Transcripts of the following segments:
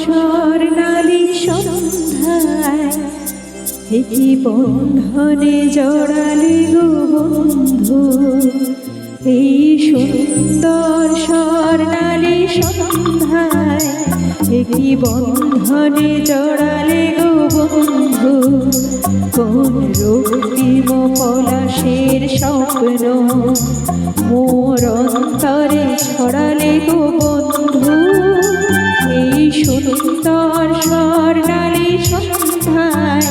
স্বর্ণালী সন্ধ্যায় কি বন্ধনে জড়ালে গো বন্ধু, এই সুন্দর স্বর্ণালী সন্ধ্যায় কি বন্ধনে জড়ালে গো বন্ধু। কোন রক্তিম পলাশের স্বপ্ন মোর অন্তরে ছড়ালে গো বন্ধু, এই সুন্দর স্বর্ণালী সন্ধ্যায়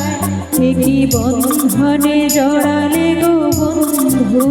কি বন্ধনে জড়ালে গো বন্ধু।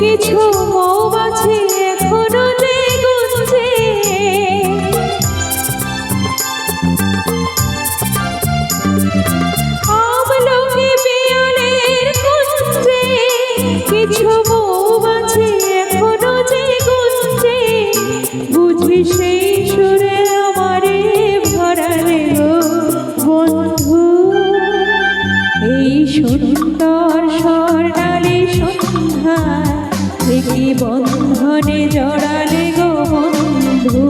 কিছু মৌমাছি এখনো যে গুনছে, আমলকি পিয়ালের কুঞ্জে কিছু মৌমাছি এখনো যে গুনছে, বুঝি সেই সুরে আমারে ভরালে গো বন্ধু, এই সুন্দর স্বর্ণালী সন্ধ্যায় কি বন্ধনে জড়ালে গো বন্ধু।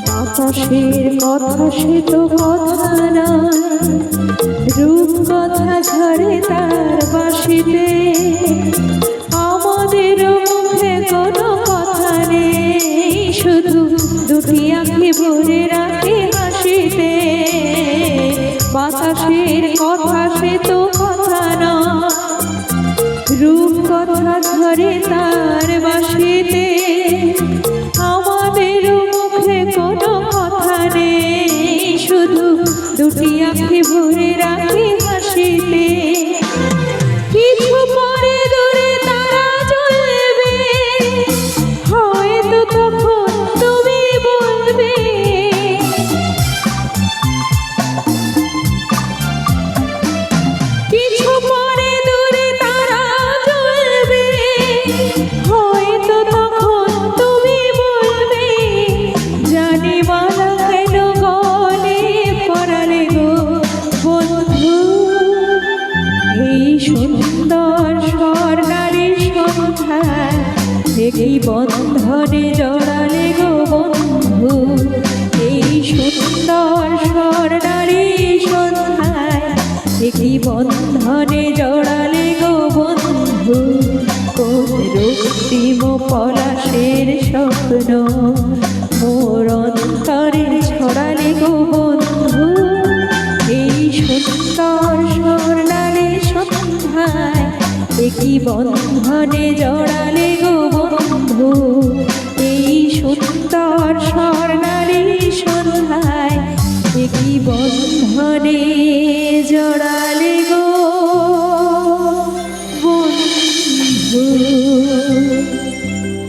বাতাসের কথা সে তো কথা নয়, রূপ কথা ঝরে তার বাঁশিতে, আমাদের মুখে কোনো কথা নেই, শুধু দুটি আঁখি ভরে রাখে হাসিতে। বাতাসের কথা সে তো কথা নয়, রূপ কথা ঝরে তার বাঁশিতে, আমাদের মুখে কোনো কথা নেই, শুধু দুটি আঁখি ভরে রাখি হাসিতে। কিছু পরে দূরে তারা জ্বলবে, হয়তো তখন তুমি বলবে, কিছু পরে দূরে তারা জ্বলবে, হয়তো তখন তুমি বলবে, জানি মালা কেন গলে পরালে গো বন্ধু, এই সুন্দর স্বর্ণালী সন্ধ্যায় কি বন্ধনে জড়ালে গো বন্ধু, এই সুন্দর স্বর্ণালী সন্ধ্যায় কি বন্ধনে জড়ালে গো বন্ধু। কোন রক্তিম পলাশের স্বপ্ন মোর অন্তরে ছড়ালে গো বন্ধু, এই সুন্দর স্বর্ণালী সন্ধ্যায় কি বন্ধনে জড়ালে গো বন্ধু, এই সুন্দর